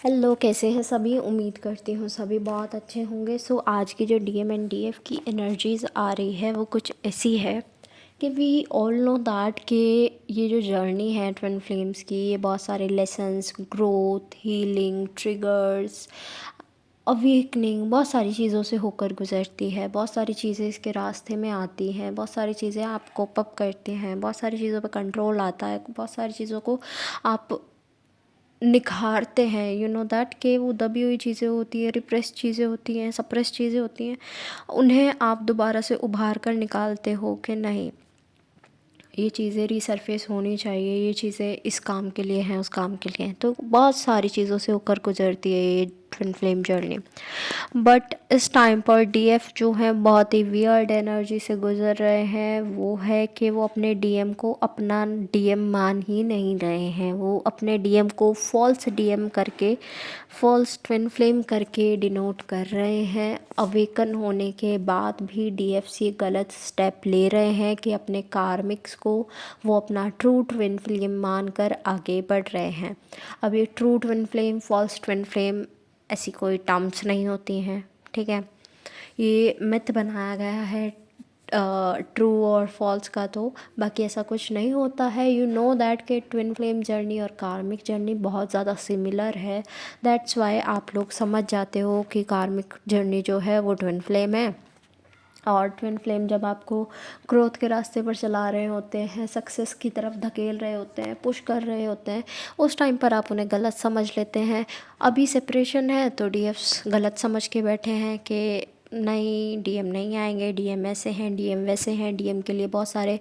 Hello, कैसे हैं सभी। उम्मीद करती हूँ सभी बहुत अच्छे होंगे। आज की जो डीएम एंड डीएफ की एनर्जीज़ आ रही है वो कुछ ऐसी है कि वी ऑल नो दैट कि ये जो जर्नी है ट्विन फ्लेम्स की, ये बहुत सारे lessons, growth, healing, triggers, awakening, बहुत सारी चीज़ों से होकर गुजरती है। बहुत सारी चीज़ें इसके रास्ते में आती हैं, बहुत सारी चीज़ें आप कोप अप करते हैं, बहुत सारी चीज़ों पर कंट्रोल आता है, बहुत सारी चीज़ों को आप निखारते हैं। यू नो दैट कि वो दबी हुई चीज़ें होती हैं, रिप्रेस चीज़ें होती हैं, सप्रेस चीज़ें होती हैं, उन्हें आप दोबारा से उभार कर निकालते हो कि नहीं, ये चीज़ें रीसरफेस होनी चाहिए, ये चीज़ें इस काम के लिए हैं, उस काम के लिए हैं। तो बहुत सारी चीज़ों से होकर गुजरती है ये ट्विन फ्लेम जर्नी। बट इस टाइम पर डीएफ जो है बहुत ही वियर्ड एनर्जी से गुजर रहे हैं। वो है कि वो अपने डीएम को अपना डीएम मान ही नहीं रहे हैं। वो अपने डीएम को फॉल्स डीएम करके, फॉल्स ट्विन फ्लेम करके डिनोट कर रहे हैं। अवेकन होने के बाद भी डीएफसी गलत स्टेप ले रहे हैं कि अपने कार्मिक्स को वो अपना ट्रू ट्विन फ्लेम मानकर आगे बढ़ रहे हैं। अब ये true twin flame, false twin flame ऐसी कोई टर्म्स नहीं होती हैं, ठीक है। ये मिथ बनाया गया है ट्रू और फॉल्स का, तो बाकी ऐसा कुछ नहीं होता है। यू नो दैट कि ट्विन फ्लेम जर्नी और कार्मिक जर्नी बहुत ज़्यादा सिमिलर है। दैट्स वाई आप लोग समझ जाते हो कि कार्मिक जर्नी जो है वो ट्विन फ्लेम है, और ट्विन फ्लेम जब आपको ग्रोथ के रास्ते पर चला रहे होते हैं, सक्सेस की तरफ धकेल रहे होते हैं, पुश कर रहे होते हैं, उस टाइम पर आप उन्हें गलत समझ लेते हैं। अभी सेपरेशन है तो डीएफ्स गलत समझ के बैठे हैं कि नहीं, डीएम नहीं आएंगे, डीएम ऐसे हैं, डीएम वैसे हैं। डीएम के लिए बहुत सारे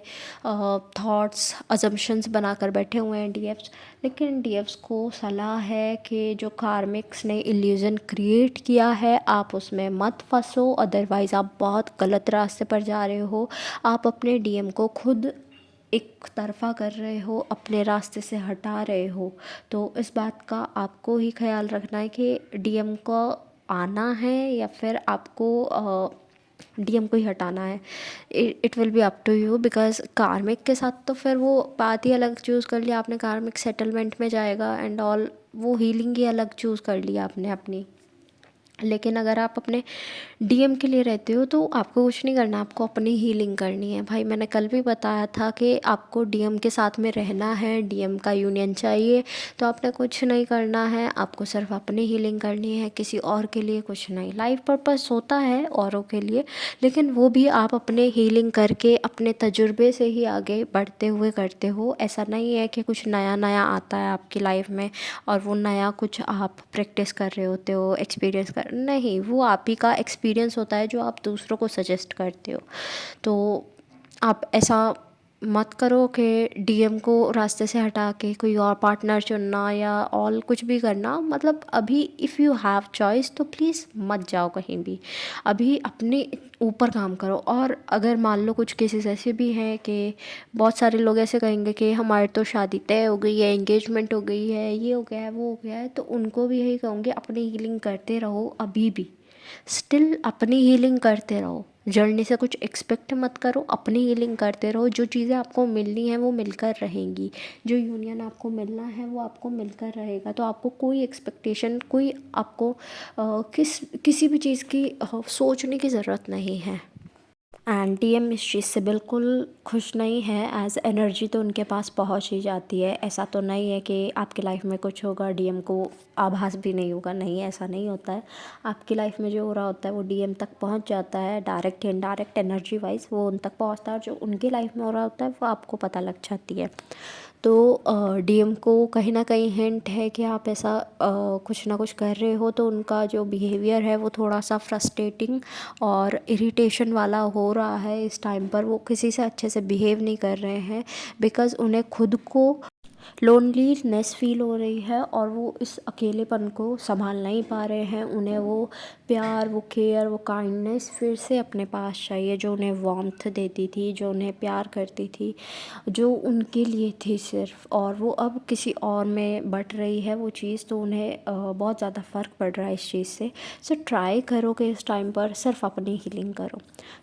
थॉट्स, अजम्पशंस बनाकर बैठे हुए हैं डीएफ्स। लेकिन डीएफ्स को सलाह है कि जो कार्मिक्स ने इल्यूज़न क्रिएट किया है आप उसमें मत फंसो, अदरवाइज़ आप बहुत गलत रास्ते पर जा रहे हो। आप अपने डीएम को खुद एक तरफा कर रहे हो, अपने रास्ते से हटा रहे हो। तो इस बात का आपको ही ख्याल रखना है कि डीएम को आना है या फिर आपको डीएम को ही हटाना है। It will be up to you, because karmic के साथ तो फिर वो बात ही अलग चूज़ कर लिया आपने, कार्मिक सेटलमेंट में जाएगा एंड ऑल, वो हीलिंग ही अलग चूज़ कर लिया आपने अपनी। लेकिन अगर आप अपने डीएम के लिए रहते हो तो आपको कुछ नहीं करना, आपको अपनी हीलिंग करनी है। भाई मैंने कल भी बताया था कि आपको डीएम के साथ में रहना है, डीएम का यूनियन चाहिए, तो आपने कुछ नहीं करना है, आपको सिर्फ अपनी हीलिंग करनी है, किसी और के लिए कुछ नहीं। लाइफ पर्पस होता है औरों के लिए, लेकिन वो भी आप अपने हीलिंग करके अपने तजुर्बे से ही आगे बढ़ते हुए करते हो। ऐसा नहीं है कि कुछ नया नया आता है आपकी लाइफ में और वो नया कुछ आप प्रैक्टिस कर रहे होते हो, एक्सपीरियंस कर, नहीं, वो आप ही का एक्सपीरियंस होता है जो आप दूसरों को सजेस्ट करते हो। तो आप ऐसा मत करो कि डीएम को रास्ते से हटा के कोई और पार्टनर चुनना या और कुछ भी करना। मतलब अभी इफ़ यू हैव चॉइस तो प्लीज़ मत जाओ कहीं भी, अभी अपने ऊपर काम करो। और अगर मान लो कुछ केसेस ऐसे भी हैं कि बहुत सारे लोग ऐसे कहेंगे कि हमारी तो शादी तय हो गई है, एंगेजमेंट हो गई है, ये हो गया है, वो हो गया है, तो उनको भी यही कहूँगी अपनी हीलिंग करते रहो। अभी भी स्टिल अपनी हीलिंग करते रहो, जर्नी से कुछ एक्सपेक्ट मत करो, अपनी हीलिंग करते रहो। जो चीज़ें आपको मिलनी है वो मिलकर रहेंगी, जो यूनियन आपको मिलना है वो आपको मिलकर रहेगा। तो आपको कोई एक्सपेक्टेशन, कोई आपको किसी भी चीज़ की सोचने की ज़रूरत नहीं है। एंड डीएम इस चीज़ से बिल्कुल खुश नहीं है, एज एनर्जी तो उनके पास पहुंच ही जाती है। ऐसा तो नहीं है कि आपकी लाइफ में कुछ होगा डीएम को आभास भी नहीं होगा, नहीं, ऐसा नहीं होता है। आपकी लाइफ में जो हो रहा होता है वो डीएम तक पहुंच जाता है, डायरेक्ट इनडायरेक्ट एनर्जी वाइज वो उन तक पहुंचता है, और जो उनकी लाइफ में हो रहा होता है वो आपको पता लग जाती है। तो डीएम को कहीं ना कहीं हिंट है कि आप ऐसा कुछ ना कुछ कर रहे हो, तो उनका जो बिहेवियर है वो थोड़ा सा फ्रस्ट्रेटिंग और इरिटेशन वाला हो रहा है। इस टाइम पर वो किसी से अच्छे से बिहेव नहीं कर रहे हैं, बिकॉज़ उन्हें खुद को लोनलीनेस फील हो रही है और वो इस अकेलेपन को संभाल नहीं पा रहे हैं। उन्हें वो प्यार, वो केयर, वो काइंडनेस फिर से अपने पास चाहिए, जो उन्हें वार्मथ देती थी, जो उन्हें प्यार करती थी, जो उनके लिए थी सिर्फ, और वो अब किसी और में बट रही है वो चीज़। तो उन्हें बहुत ज़्यादा फ़र्क पड़ रहा है इस चीज़ से। सो ट्राई करो कि इस टाइम पर सिर्फ अपनी हीलिंग करो।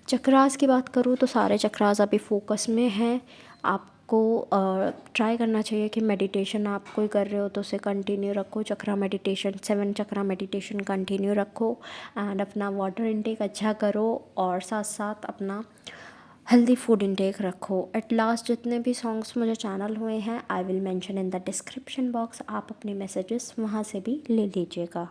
चक्रास की बात करूँ तो सारे चक्रास अभी फोकस में हैं। आप आपको ट्राई करना चाहिए कि मेडिटेशन आप कोई कर रहे हो तो उसे कंटिन्यू रखो, चक्रा मेडिटेशन 7 चक्रा मेडिटेशन कंटिन्यू रखो एंड अपना वाटर इनटेक अच्छा करो और साथ साथ अपना हेल्दी फूड इनटेक रखो। एट लास्ट जितने भी सॉन्ग्स मुझे चैनल हुए हैं I will mention in the description box, आप अपने मैसेजेस वहाँ से भी ले लीजिएगा।